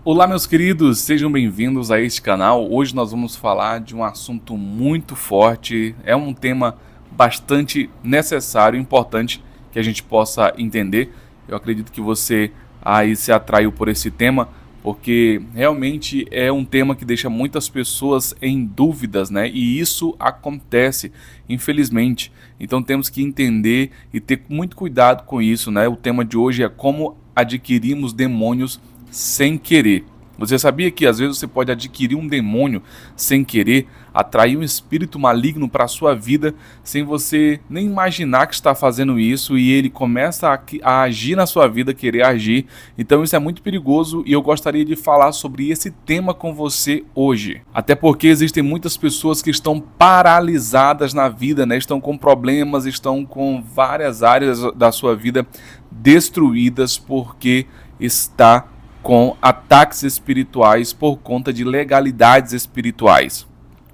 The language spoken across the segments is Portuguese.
Olá, meus queridos, sejam bem-vindos a este canal. Hoje nós vamos falar de um assunto muito forte, é um tema bastante necessário e importante que a gente possa entender. Eu acredito que você aí se atraiu por esse tema, porque realmente é um tema que deixa muitas pessoas em dúvidas, né? E isso acontece, infelizmente. Então temos que entender e ter muito cuidado com isso, né? O tema de hoje é como adquirimos demônios sem querer. Você sabia que às vezes você pode adquirir um demônio sem querer, atrair um espírito maligno para a sua vida, sem você nem imaginar que está fazendo isso, e ele começa a agir na sua vida, querer agir. Então isso é muito perigoso e eu gostaria de falar sobre esse tema com você hoje. Até porque existem muitas pessoas que estão paralisadas na vida, né? Estão com problemas, estão com várias áreas da sua vida destruídas porque está com ataques espirituais por conta de legalidades espirituais.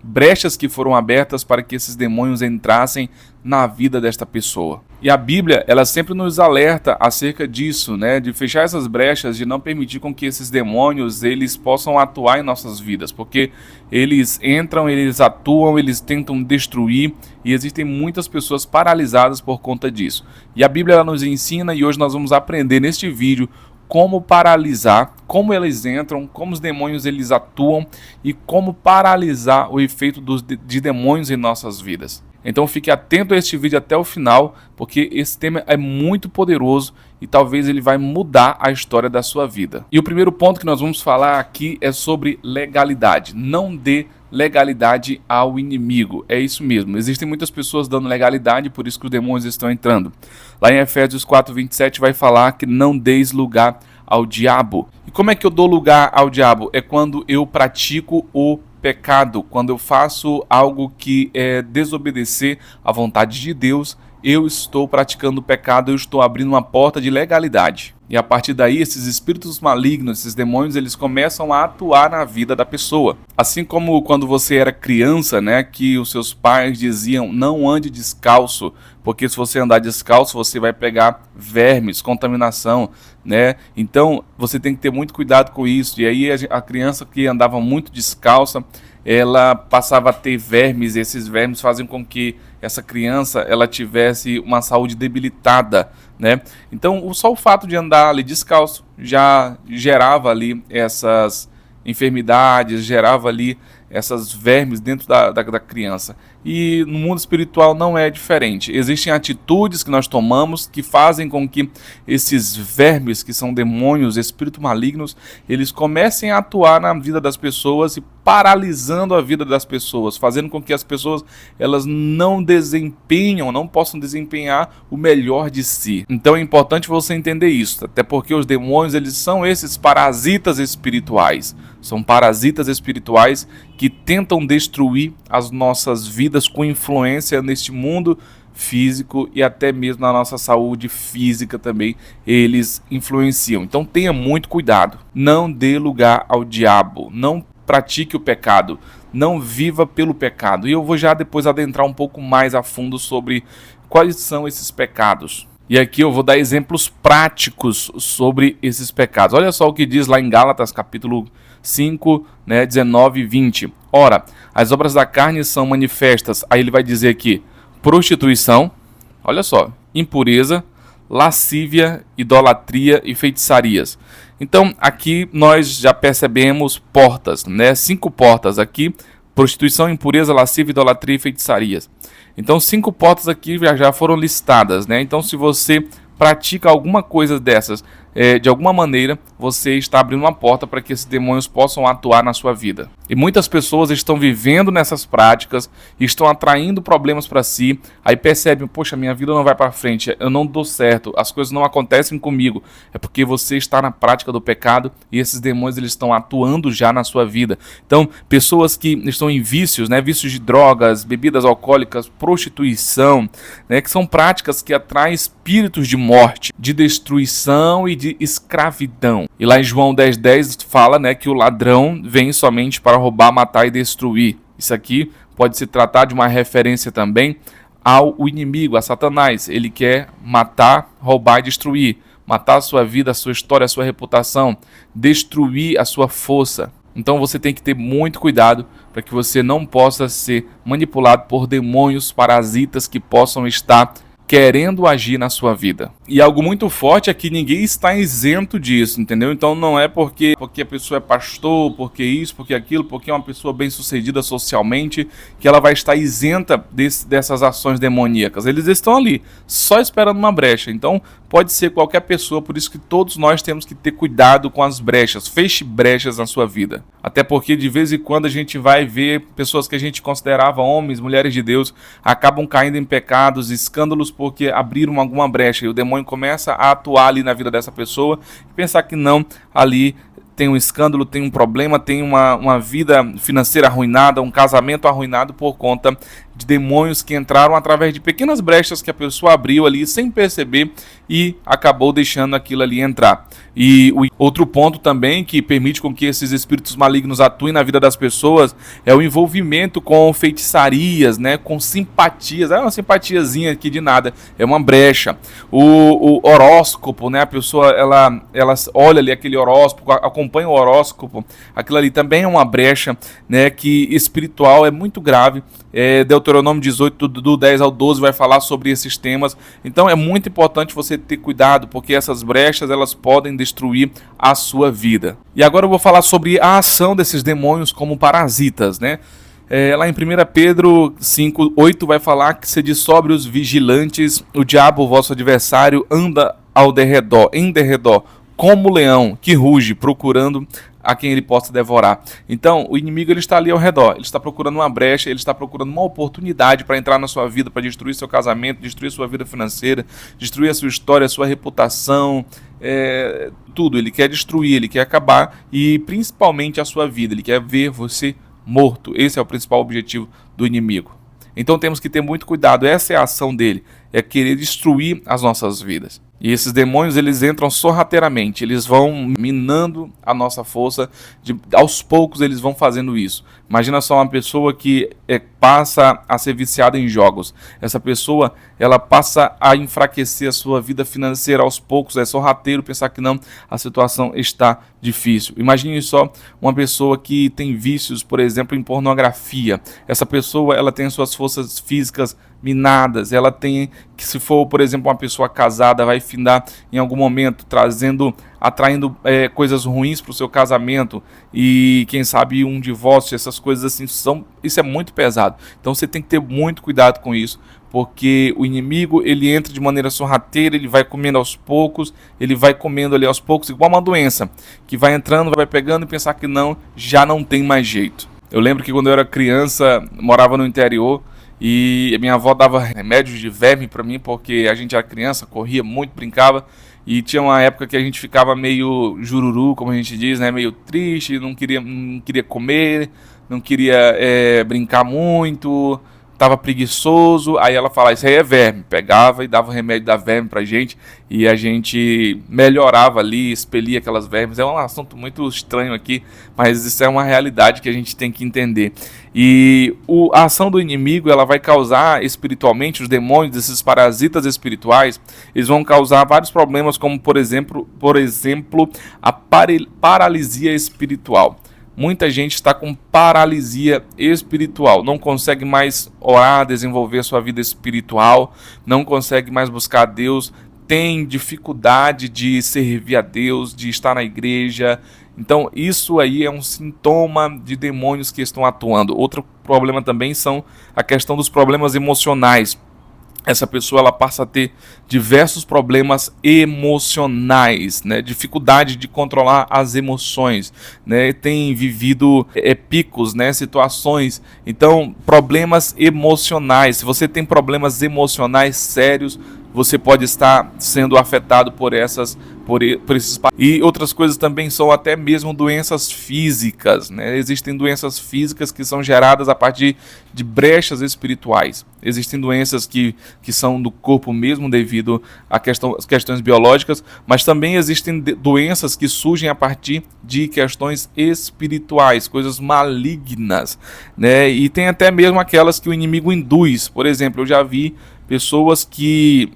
Brechas que foram abertas para que esses demônios entrassem na vida desta pessoa. E a Bíblia, ela sempre nos alerta acerca disso, né? De fechar essas brechas, de não permitir com que esses demônios eles possam atuar em nossas vidas, porque eles entram, eles atuam, eles tentam destruir, e existem muitas pessoas paralisadas por conta disso. E a Bíblia ela nos ensina, e hoje nós vamos aprender neste vídeo como paralisar, como eles entram, como os demônios eles atuam e como paralisar o efeito de demônios em nossas vidas. Então fique atento a este vídeo até o final, porque esse tema é muito poderoso e talvez ele vai mudar a história da sua vida. E o primeiro ponto que nós vamos falar aqui é sobre legalidade. Não dê legalidade ao inimigo. É isso mesmo. Existem muitas pessoas dando legalidade, por isso que os demônios estão entrando. Lá em Efésios 4:27 vai falar que não deis lugar ao diabo. E como é que eu dou lugar ao diabo? É quando eu pratico o pecado, quando eu faço algo que é desobedecer à vontade de Deus. Eu estou praticando o pecado, eu estou abrindo uma porta de legalidade. E a partir daí, esses espíritos malignos, esses demônios, eles começam a atuar na vida da pessoa. Assim como quando você era criança, né, que os seus pais diziam, não ande descalço, porque se você andar descalço, você vai pegar vermes, contaminação, né? Então, você tem que ter muito cuidado com isso. E aí, a criança que andava muito descalça, ela passava a ter vermes, e esses vermes fazem com que essa criança ela tivesse uma saúde debilitada, né? Então, só o fato de andar ali descalço já gerava ali essas enfermidades, gerava ali essas vermes dentro da criança. E no mundo espiritual não é diferente. Existem atitudes que nós tomamos que fazem com que esses vermes, que são demônios, espíritos malignos, eles comecem a atuar na vida das pessoas e paralisando a vida das pessoas, fazendo com que as pessoas elas não possam desempenhar o melhor de si. Então é importante você entender isso, até porque os demônios eles são esses parasitas espirituais. São parasitas espirituais que tentam destruir as nossas vidas com influência neste mundo físico e até mesmo na nossa saúde física também eles influenciam. Então tenha muito cuidado. Não dê lugar ao diabo. Não pratique o pecado. Não viva pelo pecado. E eu vou já depois adentrar um pouco mais a fundo sobre quais são esses pecados. E aqui eu vou dar exemplos práticos sobre esses pecados. Olha só o que diz lá em Gálatas capítulo 5, 19 e 20. Ora, as obras da carne são manifestas. Aí ele vai dizer aqui, prostituição, olha só, impureza, lascívia, idolatria e feitiçarias. Então, aqui nós já percebemos portas, 5 portas aqui, prostituição, impureza, lascívia, idolatria e feitiçarias. Então, 5 portas aqui já foram listadas, né? Então, se você pratica alguma coisa dessas, de alguma maneira, você está abrindo uma porta para que esses demônios possam atuar na sua vida. E muitas pessoas estão vivendo nessas práticas, estão atraindo problemas para si, aí percebem, poxa, minha vida não vai para frente, eu não dou certo, as coisas não acontecem comigo. É porque você está na prática do pecado e esses demônios eles estão atuando já na sua vida. Então, pessoas que estão em vícios, vícios de drogas, bebidas alcoólicas, prostituição, que são práticas que atraem espíritos de morte, de destruição e de escravidão. E lá em João 10:10 fala, que o ladrão vem somente para roubar, matar e destruir. Isso aqui pode se tratar de uma referência também ao inimigo, a Satanás. Ele quer matar, roubar e destruir. matar a sua vida, a sua história, a sua reputação, destruir a sua força. Então você tem que ter muito cuidado para que você não possa ser manipulado por demônios parasitas que possam estar querendo agir na sua vida. E algo muito forte é que ninguém está isento disso, entendeu? Então não é porque a pessoa é pastor, porque isso, porque aquilo, porque é uma pessoa bem-sucedida socialmente, que ela vai estar isenta dessas ações demoníacas. Eles estão ali, só esperando uma brecha. Então pode ser qualquer pessoa, por isso que todos nós temos que ter cuidado com as brechas. Feche brechas na sua vida. Até porque de vez em quando a gente vai ver pessoas que a gente considerava homens, mulheres de Deus, acabam caindo em pecados, escândalos, porque abriram alguma brecha e o demônio começa a atuar ali na vida dessa pessoa e pensar que não, ali tem um escândalo, tem um problema, tem uma vida financeira arruinada, um casamento arruinado por conta de demônios que entraram através de pequenas brechas que a pessoa abriu ali sem perceber e acabou deixando aquilo ali entrar. E o outro ponto também que permite com que esses espíritos malignos atuem na vida das pessoas é o envolvimento com feitiçarias, né, com simpatias. É uma simpatiazinha aqui de nada, é uma brecha. O horóscopo, né, a pessoa ela olha ali aquele horóscopo, acompanha o horóscopo, aquilo ali também é uma brecha, né, que espiritual é muito grave. Deuteronômio 18, do 10 ao 12 vai falar sobre esses temas. Então é muito importante você ter cuidado, porque essas brechas elas podem destruir a sua vida. E agora eu vou falar sobre a ação desses demônios como parasitas, né? Lá em 1 Pedro 5:8 vai falar que sede sóbrios vigilantes, o diabo, vosso adversário, anda em derredor, como leão que ruge, procurando a quem ele possa devorar. Então, o inimigo ele está ali ao redor, ele está procurando uma brecha, ele está procurando uma oportunidade para entrar na sua vida, para destruir seu casamento, destruir sua vida financeira, destruir a sua história, a sua reputação, tudo. Ele quer destruir, ele quer acabar e principalmente a sua vida, ele quer ver você morto. Esse é o principal objetivo do inimigo. Então temos que ter muito cuidado, essa é a ação dele, é querer destruir as nossas vidas. E esses demônios, eles entram sorrateiramente, eles vão minando a nossa força, aos poucos eles vão fazendo isso. Imagina só uma pessoa que passa a ser viciada em jogos. Essa pessoa, ela passa a enfraquecer a sua vida financeira aos poucos, é sorrateiro pensar que não, a situação está difícil. Imagine só uma pessoa que tem vícios, por exemplo, em pornografia. Essa pessoa, ela tem suas forças físicas minadas, ela tem que, se for, por exemplo, uma pessoa casada, vai findar em algum momento atraindo coisas ruins para o seu casamento e quem sabe um divórcio, essas coisas assim, isso é muito pesado. Então você tem que ter muito cuidado com isso, porque o inimigo ele entra de maneira sorrateira, ele vai comendo aos poucos, igual uma doença, que vai entrando, vai pegando e pensar que não, já não tem mais jeito. Eu lembro que quando eu era criança, morava no interior, e minha avó dava remédios de verme para mim, porque a gente era criança, corria muito, brincava, e tinha uma época que a gente ficava meio jururu, como a gente diz, né? Meio triste, não queria comer, não queria brincar muito, estava preguiçoso. Aí ela falava, isso aí é verme, pegava e dava o remédio da verme pra gente, e a gente melhorava ali, expelia aquelas vermes. É um assunto muito estranho aqui, mas isso é uma realidade que a gente tem que entender. E a ação do inimigo, ela vai causar espiritualmente, os demônios, esses parasitas espirituais, eles vão causar vários problemas, como por exemplo a paralisia espiritual. Muita gente está com paralisia espiritual, não consegue mais orar, desenvolver sua vida espiritual, não consegue mais buscar a Deus, tem dificuldade de servir a Deus, de estar na igreja. Então isso aí é um sintoma de demônios que estão atuando. Outro problema também são a questão dos problemas emocionais. Essa pessoa ela passa a ter diversos problemas emocionais, né? Dificuldade de controlar as emoções, né? Tem vivido picos, né? Situações. Então, problemas emocionais. Se você tem problemas emocionais sérios, você pode estar sendo afetado por esses. E outras coisas também são até mesmo doenças físicas, né? Existem doenças físicas que são geradas a partir de brechas espirituais. Existem doenças que são do corpo mesmo devido às questões biológicas, mas também existem doenças que surgem a partir de questões espirituais, coisas malignas, né? E tem até mesmo aquelas que o inimigo induz. Por exemplo, eu já vi pessoas que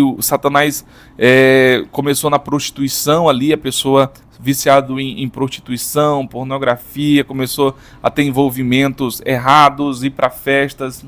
o Satanás começou na prostituição ali, a pessoa viciado em prostituição, pornografia, começou a ter envolvimentos errados, ir para festas,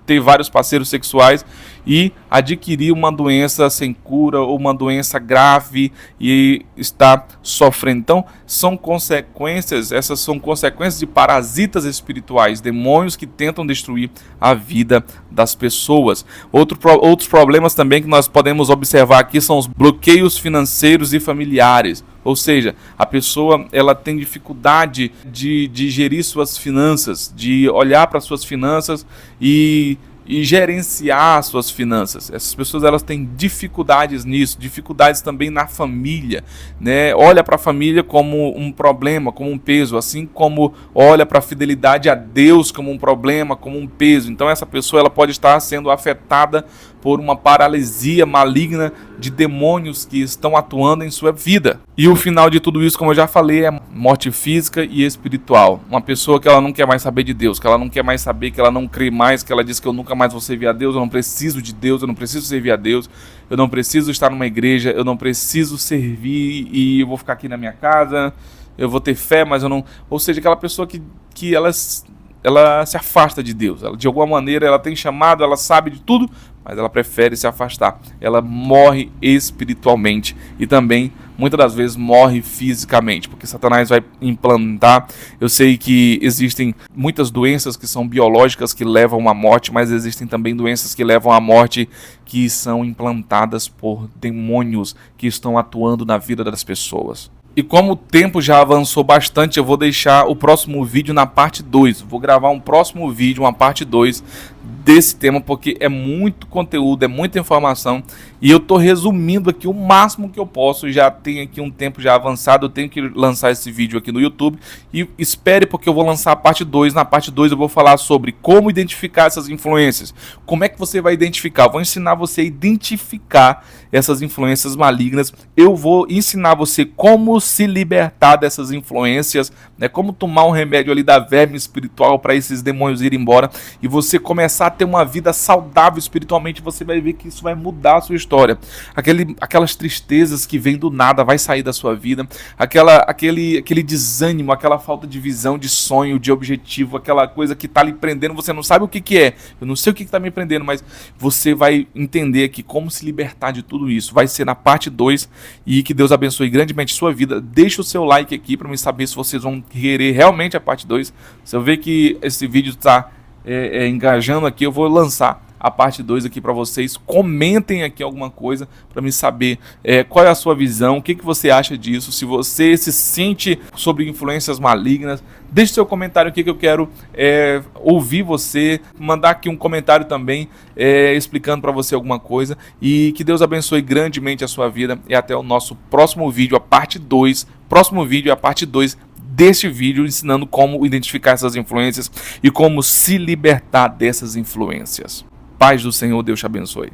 ter vários parceiros sexuais e adquirir uma doença sem cura ou uma doença grave e está sofrendo. Então, essas são consequências de parasitas espirituais, demônios que tentam destruir a vida das pessoas. Outros problemas também que nós podemos observar aqui são os bloqueios financeiros e familiares. Ou seja, a pessoa ela tem dificuldade de gerir suas finanças, de olhar para suas finanças e gerenciar suas finanças. Essas pessoas elas têm dificuldades nisso, dificuldades também na família, né? Olha para a família como um problema, como um peso, assim como olha para a fidelidade a Deus como um problema, como um peso. Então essa pessoa ela pode estar sendo afetada por uma paralisia maligna de demônios que estão atuando em sua vida. E o final de tudo isso, como eu já falei, é morte física e espiritual. Uma pessoa que ela não quer mais saber de Deus, que ela não quer mais saber, que ela não crê mais, que ela diz que eu nunca mais vou servir a Deus, eu não preciso de Deus, eu não preciso servir a Deus, eu não preciso estar numa igreja, eu não preciso servir e eu vou ficar aqui na minha casa, eu vou ter fé, mas eu não... Ou seja, aquela pessoa que ela se afasta de Deus. Ela, de alguma maneira ela tem chamado, ela sabe de tudo, mas ela prefere se afastar. Ela morre espiritualmente e também, muitas das vezes, morre fisicamente, porque Satanás vai implantar. Eu sei que existem muitas doenças que são biológicas que levam à morte, mas existem também doenças que levam à morte que são implantadas por demônios que estão atuando na vida das pessoas. E como o tempo já avançou bastante, eu vou deixar o próximo vídeo na parte 2. Vou gravar um próximo vídeo, uma parte 2 desse tema, porque é muito conteúdo, é muita informação. E eu estou resumindo aqui o máximo que eu posso. Já tem aqui um tempo já avançado, eu tenho que lançar esse vídeo aqui no YouTube. E espere, porque eu vou lançar a parte 2. Na parte 2 eu vou falar sobre como identificar essas influências. Como é que você vai identificar? Eu vou ensinar você a identificar essas influências malignas. Eu vou ensinar você como se libertar dessas influências, né? Como tomar um remédio ali da verme espiritual para esses demônios irem embora e você começar a ter uma vida saudável espiritualmente. Você vai ver que isso vai mudar a sua história. Aquelas tristezas que vêm do nada vai sair da sua vida, aquele desânimo, aquela falta de visão, de sonho, de objetivo, aquela coisa que está lhe prendendo, você não sabe o que é. Eu não sei o que está me prendendo, mas você vai entender aqui como se libertar de tudo isso. Vai ser na parte 2 e que Deus abençoe grandemente a sua vida. Deixa o seu like aqui para me saber se vocês vão querer realmente a parte 2. Se eu ver que esse vídeo está engajando aqui, eu vou lançar a parte 2 aqui para vocês. Comentem aqui alguma coisa para me saber qual é a sua visão, o que você acha disso, se você se sente sobre influências malignas. Deixe seu comentário aqui que eu quero ouvir você, mandar aqui um comentário também explicando para você alguma coisa. E que Deus abençoe grandemente a sua vida e até o nosso próximo vídeo, a parte 2. Próximo vídeo é a parte 2 deste vídeo, ensinando como identificar essas influências e como se libertar dessas influências. Paz do Senhor, Deus te abençoe.